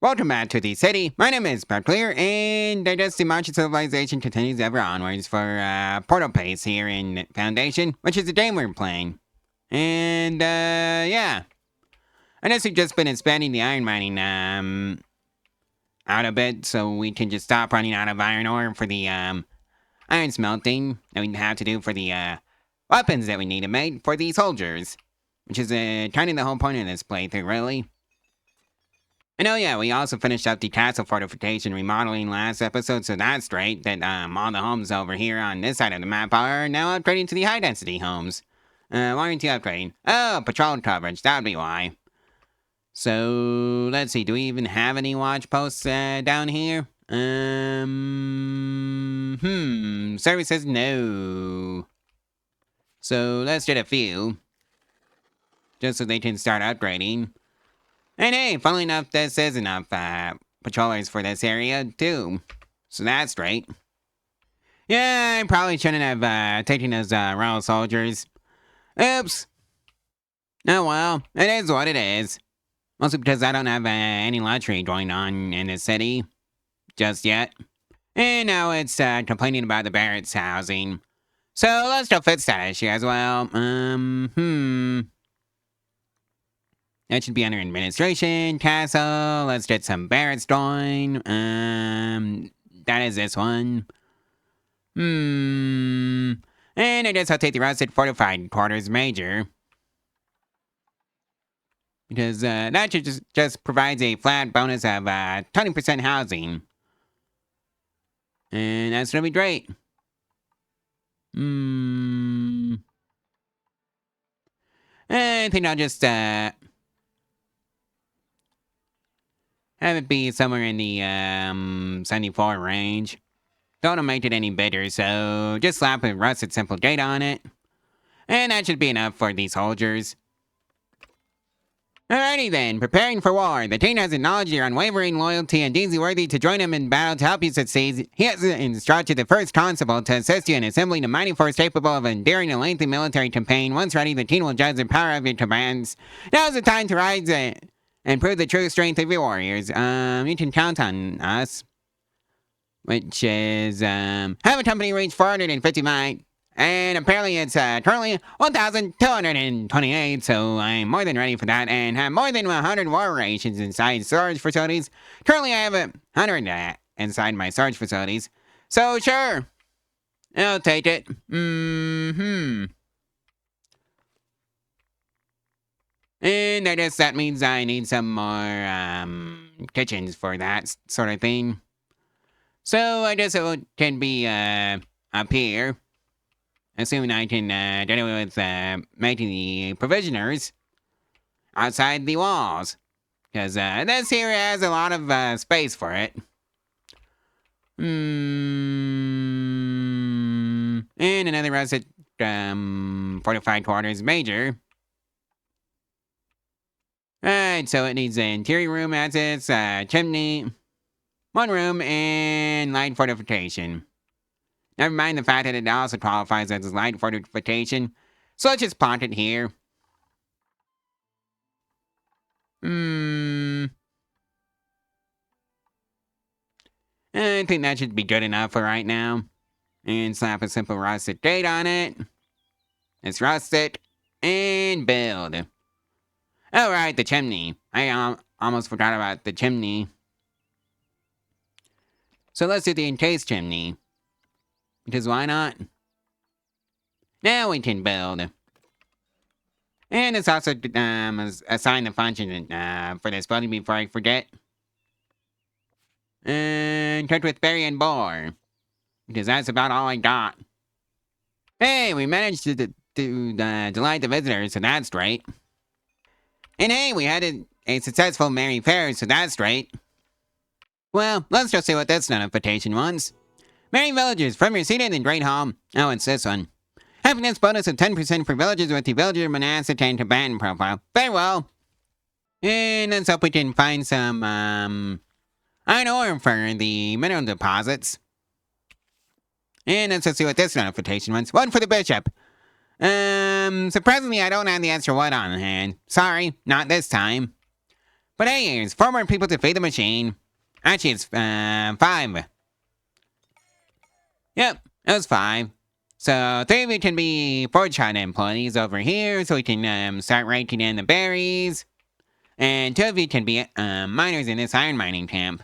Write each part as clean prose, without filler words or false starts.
Welcome back to the city. My name is Clear, and I guess the march of civilization continues ever onwards for Portal Pace here in Foundation, which is the game we're playing. And yeah, I guess we've just been expanding the iron mining out a bit, so we can just stop running out of iron ore for the iron smelting that we have to do for the weapons that we need to make for the soldiers, which is kind of the whole point of this playthrough, really. And oh yeah, we also finished up the castle fortification remodeling last episode, so that's great that all the homes over here on this side of the map are now upgrading to the high density homes. Why aren't you upgrading? Oh, patrol coverage, that'd be why. So, let's see, do we even have any watch posts down here? Service says no. So, let's get a few. Just so they can start upgrading. And hey, funnily enough, this is enough patrollers for this area, too. So that's great. Yeah, I probably shouldn't have taken those royal soldiers. Oops. Oh well, it is what it is. Mostly because I don't have any luxury going on in the city. Just yet. And now it's complaining about the Barrett's housing. So let's go fit status here as well. That should be under administration, castle. Let's get some Barrett's going. That is this one. And I guess I'll take the rusted fortified quarters major. Because that should just provides a flat bonus of 20% housing. And that's gonna be great. I think I'll just have it be somewhere in the 74 range. Don't want to make it any bigger, so just slap a rusted simple gate on it. And that should be enough for these soldiers. Alrighty then, preparing for war. The king has acknowledged your unwavering loyalty and deems you worthy to join him in battle to help you succeed. He has instructed the first constable to assist you in assembling a mighty force capable of enduring a lengthy military campaign. Once ready, the king will judge the power of your commands. Now is the time to rise and prove the true strength of your warriors. You can count on us. Which is, have a company reach 450 might. And apparently it's currently 1,228, so I'm more than ready for that, and have more than 100 war rations inside storage facilities. Currently I have 100 inside my storage facilities. So sure, I'll take it. And I guess that means I need some more kitchens for that sort of thing. So I guess it can be up here. Assuming I can get away with making the provisioners outside the walls. Because this here has a lot of space for it. And another rusted fortified quarters major. Alright, so it needs an interior room as its chimney, one room, and light fortification. Never mind the fact that it also qualifies as a light fortification, so let's just plot it here. I think that should be good enough for right now. And slap a simple rusted gate on it. It's rusted. And build. Alright, the chimney. I almost forgot about the chimney. So let's do the encased chimney. Because why not? Now we can build. And it's also assign the function for this building before I forget. And cut with berry and boar. Because that's about all I got. Hey, we managed to delight the visitors, so that's great. And hey, we had a successful merry fair, so that's great. Well, let's just see what this notification wants. Merry villagers, from your seated in Great Hall. Oh, it's this one. Happiness bonus of 10% for villagers with the villager monastic and combatant profile. Very well. And let's hope we can find some, iron ore for the mineral deposits. And let's just see what this notification wants. One for the bishop. Surprisingly, I don't have the extra wood on hand. Sorry, not this time. But hey, it's 4 more people to feed the machine. Actually, it's 5. Yep, it was 5. So 3 of you can be fortune employees over here, so we can start raking in the berries. And 2 of you can be miners in this iron mining camp.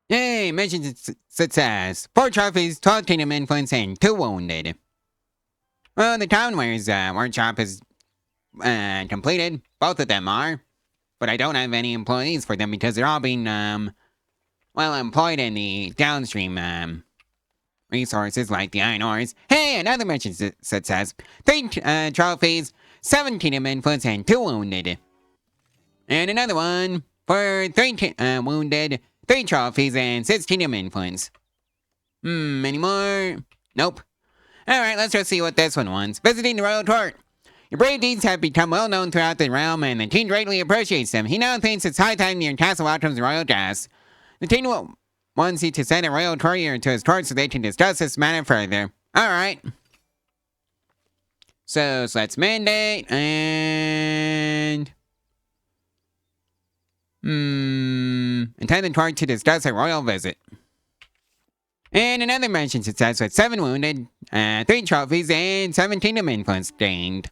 Yay, mission success. 4 trophies, 12 kingdom influence, and 2 wounded. Well, the townwares workshop is completed. Both of them are. But I don't have any employees for them because they're all being, well, employed in the downstream resources like the iron ores. Hey, another mission success. 3 trophies, 7 kingdom influence, and 2 wounded. And another one for 3 wounded, 3 trophies, and 6 kingdom influence. Any more? Nope. Alright, let's just see what this one wants. Visiting the royal court. Your brave deeds have become well known throughout the realm, and the king greatly appreciates them. He now thinks it's high time your castle welcomes the royal guests. The king wants you to send a royal courier to his court so they can discuss this matter further. Alright. So let's mandate, and... Attend the court to discuss a royal visit. And another mission success with 7 wounded, 3 trophies, and 7 kingdom influence gained.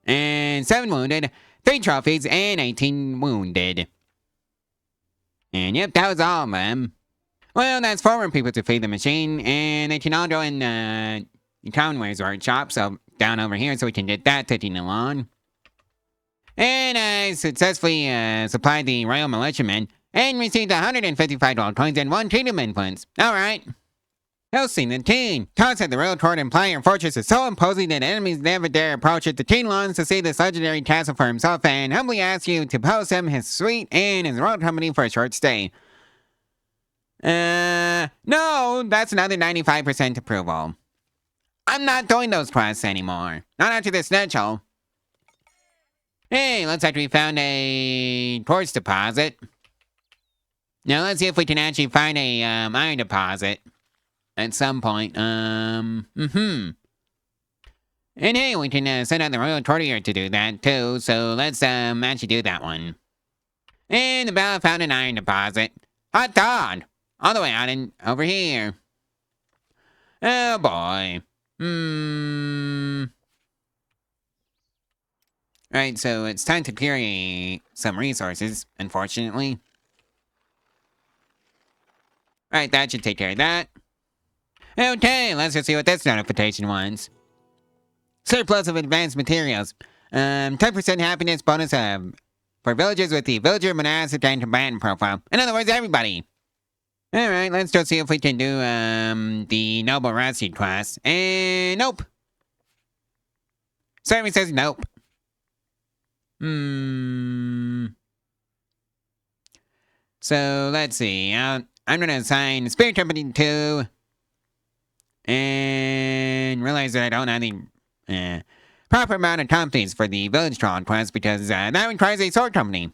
And 7 wounded, 3 trophies, and 18 wounded. And yep, that was all of them. Well, that's 4 more people to feed the machine, and they can all go in the townwares workshop, so down over here, so we can get that ticking along. And I successfully supplied the royal militiamen, and received 155 gold coins and 1 kingdom influence. Alright. Hosting the king. Toss at the royal court imply your fortress is so imposing that enemies never dare approach it. The king longs to see this legendary castle for himself and humbly asks you to post him his suite and his royal company for a short stay. No, that's another 95% approval. I'm not doing those quests anymore. Not after this snitchel. Hey, looks like we found a quartz deposit. Now let's see if we can actually find a iron deposit at some point. And hey, we can send out the royal courier to do that too. So let's actually do that one. And the battle found an iron deposit. Hot dog! All the way out and over here. Oh boy. Right, so it's time to clear some resources, unfortunately. Right, that should take care of that. Okay, let's just see what this notification wants. Surplus of advanced materials. 10% happiness bonus for villagers with the villager monastic and combatant profile. In other words, everybody. Alright, let's just see if we can do the noble rescue quest. And nope. Service says nope. So let's see. I'm gonna assign Spirit Company 2 and realize that I don't have the proper amount of companies for the village troll quest because that requires a sword company,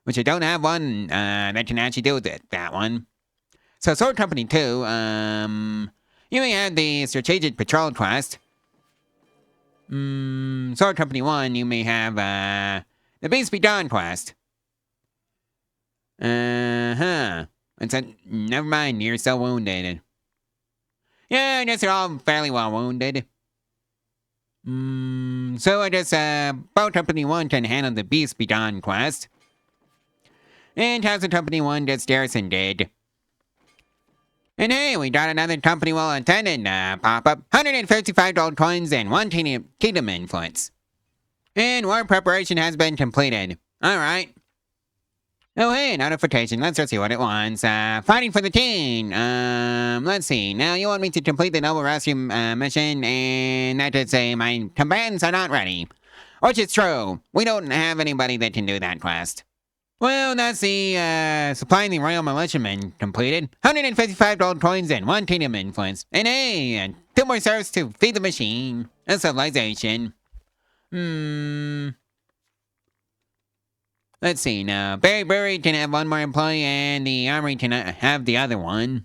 which I don't have one that can actually do that one. So sword company 2, you may have the strategic patrol quest. Sword company 1, you may have the Beast Be Gone quest. It's a, never mind, you're so wounded. Yeah, I guess they're all fairly well wounded. So I guess Boat Company 1 can handle the Beast Be Gone quest. And House of Company 1 gets Garrison did. And hey, we got another company well attended pop-up. 155 gold coins and 1 kingdom influence. And war preparation has been completed. Alright. Oh hey, notification. Let's just see what it wants. Fighting for the king. Let's see. Now you want me to complete the noble rescue mission, and that did say my combatants are not ready. Which is true. We don't have anybody that can do that quest. Well, that's the supplying the royal militiamen completed. 155 gold coins and 1 kingdom influence. And hey, 2 more serfs to feed the machine. A civilization. Let's see now. Berry Brewery can have 1 more employee, and the armory can have the other one.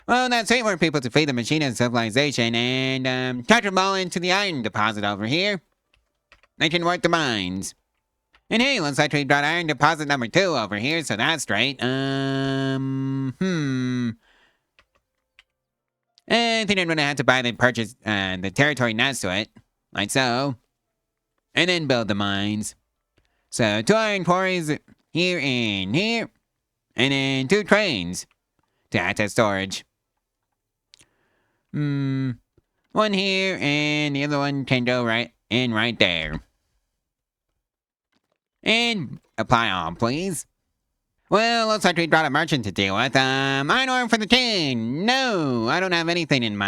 Well, that's 8 more people to feed the machine and civilization, and tuck them all into the iron deposit over here. They can work the mines. And hey, looks like we got iron deposit number 2 over here, so that's right. I think I'm gonna have to buy the the territory next to it. Like so. And then build the mines. So 2 iron quarries here and here. And then 2 trains to act as storage. One here and the other one can go right there. And apply all, please. Well, looks like we got a merchant to deal with. Iron ore for the king. No, I don't have anything in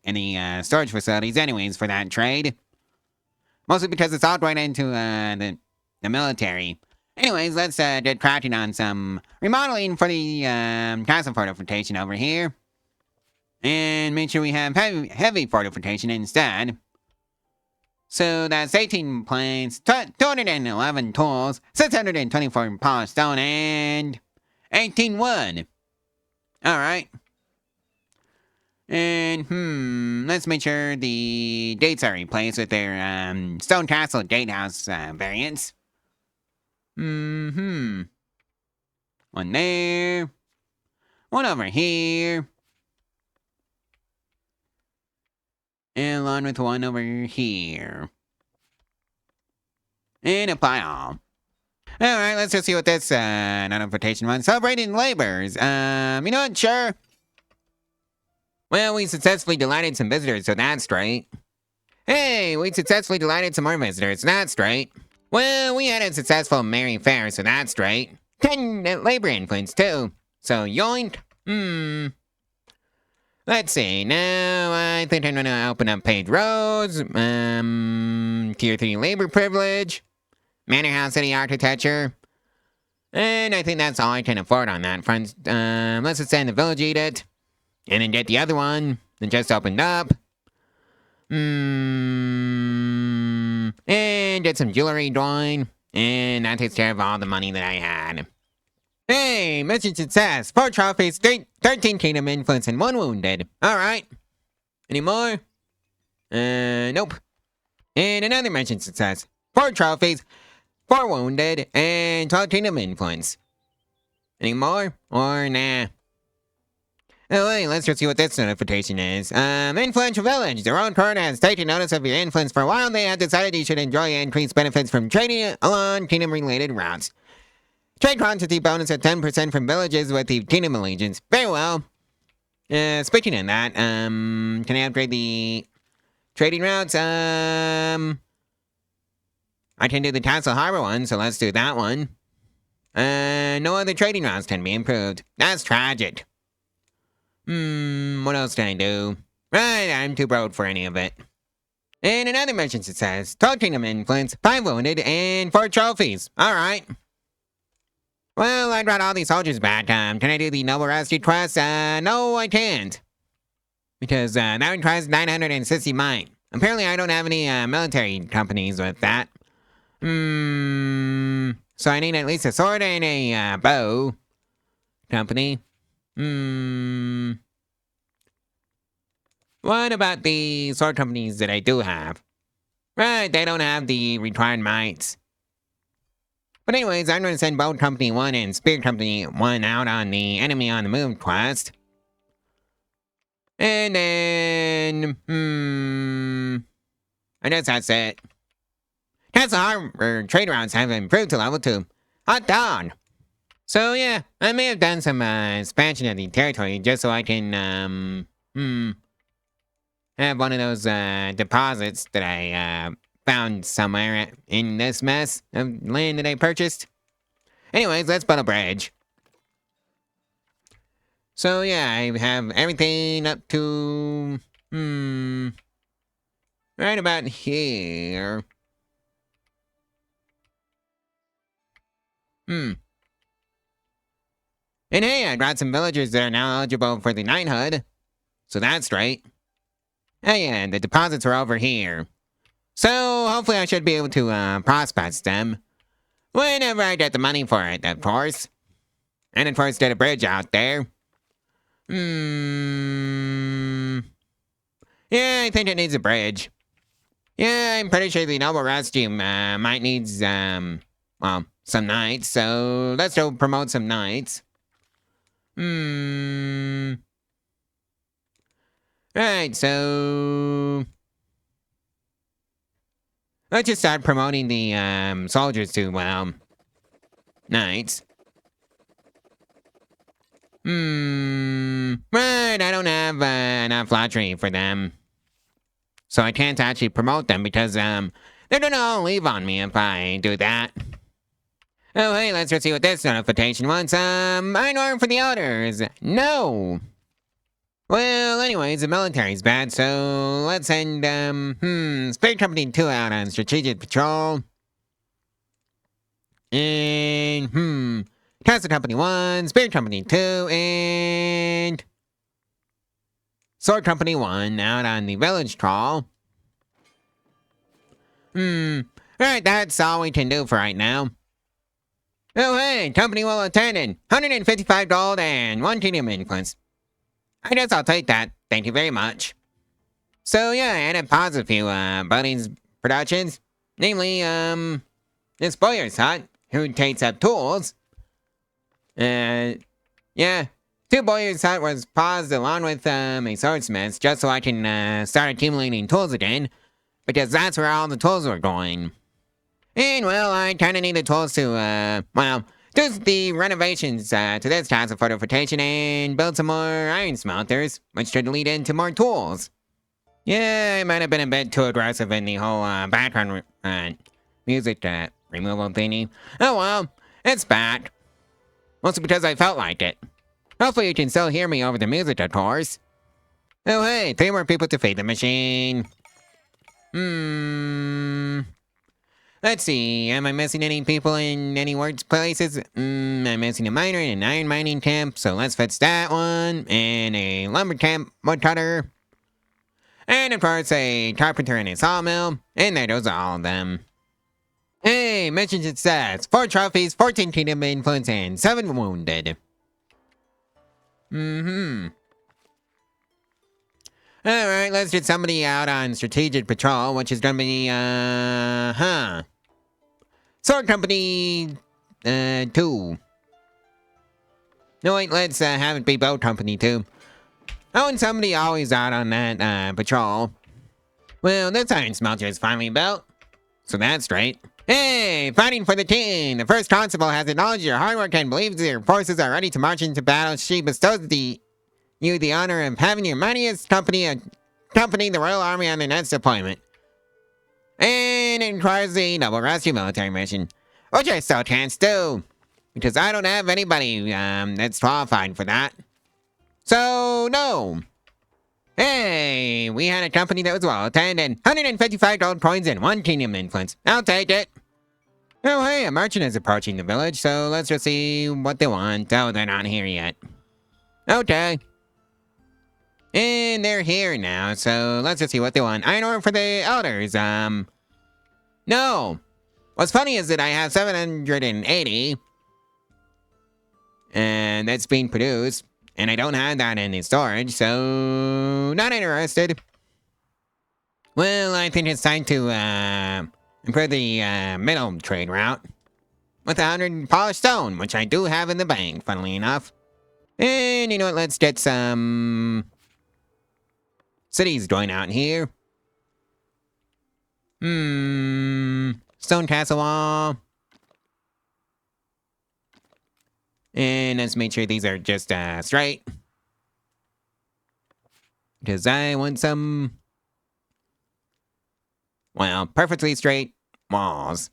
any storage facilities anyways for that trade. Mostly because it's all right into the military. Anyways, let's get crafting on some remodeling for the castle fortification over here. And make sure we have heavy fortification instead. So that's 18 planks, 211 tools, 624 polished stone, and 18 wood. Alright. And, let's make sure the gates are replaced with their, stone castle gatehouse, variants. One there. One over here. And along with one over here. And apply all. Alright, let's just see what this, notification was. Celebrating labors. You know what? Sure. Well, we successfully delighted some visitors, so that's straight. Hey, we successfully delighted some more visitors, so that's straight. Well, we had a successful merry fair, so that's straight. 10 labor influence, too. So, yoink. Let's see, now I think I'm gonna open up paved roads, tier 3 labor privilege, manor house city architecture, and I think that's all I can afford on that front. Let's extend the village edict, and then get the other one that just opened up. And get some jewelry drawing, and that takes care of all the money that I had. Hey, mission success. 4 trophies, 13 kingdom influence, and 1 wounded. Alright. Any more? Nope. And another mission success. 4 trophies, 4 wounded, and 12 kingdom influence. Any more? Or nah? Oh, wait, let's just see what this notification is. Influential village. The road court has taken notice of your influence for a while. They have decided you should enjoy increased benefits from trading along kingdom-related routes. Trade quantity bonus at 10% from villages with the kingdom allegiance. Very well. Speaking of that, can I upgrade the trading routes? I can do the Castle Harbor one, so let's do that one. No other trading routes can be improved. That's tragic. What else can I do? Right, I'm too broke for any of it. And another mission success. 12 kingdom influence, 5 wounded, and 4 trophies. Alright. Well, I brought all these soldiers back. Can I do the Noble Rescue quest? No, I can't. Because, that requires 960 might. Apparently, I don't have any, military companies with that. So I need at least a sword and a, bow company. What about the sword companies that I do have? Right, they don't have the required mites. But anyways, I'm going to send Bow Company 1 and Spear Company 1 out on the Enemy on the Move quest. And then, I guess that's it. Castle Harbor trade routes have improved to level 2. Hot dog! So yeah, I may have done some expansion of the territory just so I can, have one of those deposits that I found somewhere in this mess of land that I purchased. Anyways, let's build a bridge. So yeah, I have everything up to, right about here. And hey, I got some villagers that are now eligible for the knighthood. So that's right. Hey, and the deposits are over here. So, hopefully I should be able to, prospect them. Whenever I get the money for it, of course. And of course, get a bridge out there. Yeah, I think it needs a bridge. Yeah, I'm pretty sure the Noble Rescue, might needs, well, well, some knights. So let's go promote some knights. Alright, so let's just start promoting the soldiers to, well, knights. Right, I don't have enough lottery for them. So I can't actually promote them because they're gonna all leave on me if I do that. Oh, hey, let's just see what this notification wants. Minor for the others. No. Well, anyways, the military's bad, so let's send, Spirit Company 2 out on strategic patrol. And, Castle Company 1, Spirit Company 2, and Sword Company 1 out on the village crawl. Alright, that's all we can do for right now. Oh, hey, company well attended. 155 gold and 1 kingdom influence. I guess I'll take that. Thank you very much. So, yeah, I had to pause a few, Buddy's productions. Namely, this Boyer's Hut, who takes up tools. Yeah. 2 Boyer's Hut was paused along with, a swordsmith, just so I can, start accumulating tools again. Because that's where all the tools were going. And, well, I kinda need the tools to, well, do the renovations, to this castle fortification and build some more iron smelters, which should lead into more tools. Yeah, I might have been a bit too aggressive in the whole, background, music, removal thingy. Oh well, it's back. Mostly because I felt like it. Hopefully you can still hear me over the music, of course. Oh hey, 3 more people to feed the machine. Let's see, am I missing any people in any workplaces? I'm missing a miner and an iron mining camp, so let's fix that one. And a lumber camp, woodcutter. And of course a carpenter and a sawmill. And there goes all of them. Hey, mission success. 4 trophies, 14 kingdom influence, and 7 wounded. Alright, let's get somebody out on strategic patrol, which is gonna be, Sword Company, 2. No, wait, let's, have it be Boat Company 2. I want somebody always out on that, patrol. Well, this iron smelter is finally built. So that's great. Hey, fighting for the king! The first constable has acknowledged your hard work and believes your forces are ready to march into battle. She bestows you the honor of having your mightiest company accompany the royal army on the next deployment. And it requires the double rescue military mission, which I still can't do, because I don't have anybody, that's qualified for that. So, no. Hey, we had a company that was well attended. 155 gold coins and 1 kingdom influence. I'll take it. Oh, hey, a merchant is approaching the village, so let's just see what they want. Oh, they're not here yet. Okay. And they're here now, so let's just see what they want. Iron ore for the elders, no. What's funny is that I have 780. And that's being produced. And I don't have that in the storage, so not interested. Well, I think it's time to, improve the, middle trade route. With 100 polished stone, which I do have in the bank, funnily enough. And you know what, let's get some cities going out here. Stone castle wall. And let's make sure these are just, straight. Because I want some, well, perfectly straight walls.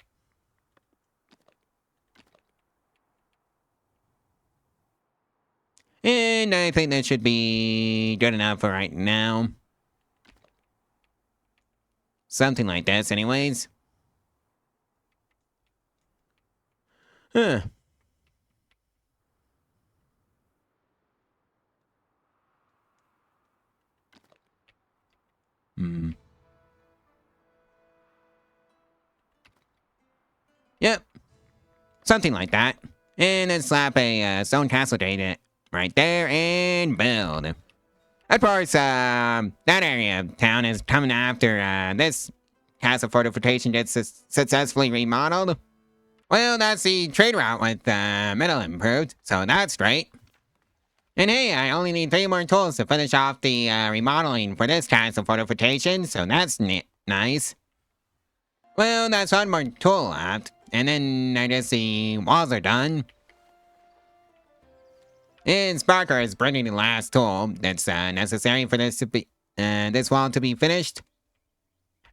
And I think that should be good enough for right now. Something like this, anyways. Huh. Yep. Something like that. And then slap a stone castle data right there and build. Of course, that area of town is coming after this castle fortification gets successfully remodeled. Well, that's the trade route with metal improved, so that's great. And hey, I only need 3 more tools to finish off the remodeling for this castle fortification, so that's nice. Well, that's one more tool left, and then I guess the walls are done. And Sparker is bringing the last tool that's necessary for this to be this wall to be finished.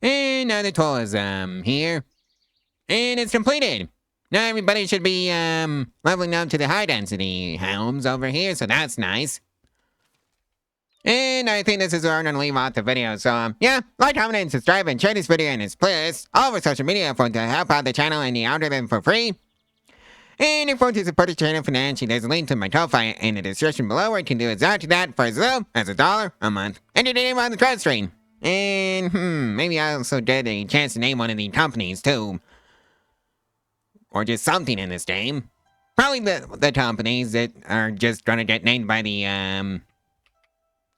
And now the tool is here, and it's completed. Now everybody should be leveling up to the high density homes over here, so that's nice. And I think this is where I'm gonna leave off the video. So yeah, like, comment, and subscribe, and share this video and its playlist all over social media for to help out the channel and the algorithm for free. And if you want to support the channel financially, there's a link to my Ko-Fi in the description below where you can do exactly that for as little as $1 a month. Enter your name on the credit stream. And maybe I also get a chance to name one of the companies too. Or just something in this game. Probably the companies that are just gonna get named by the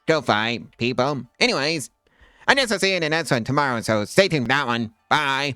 Ko-Fi people. Anyways, I guess I'll see you in the next one tomorrow, so stay tuned for that one. Bye.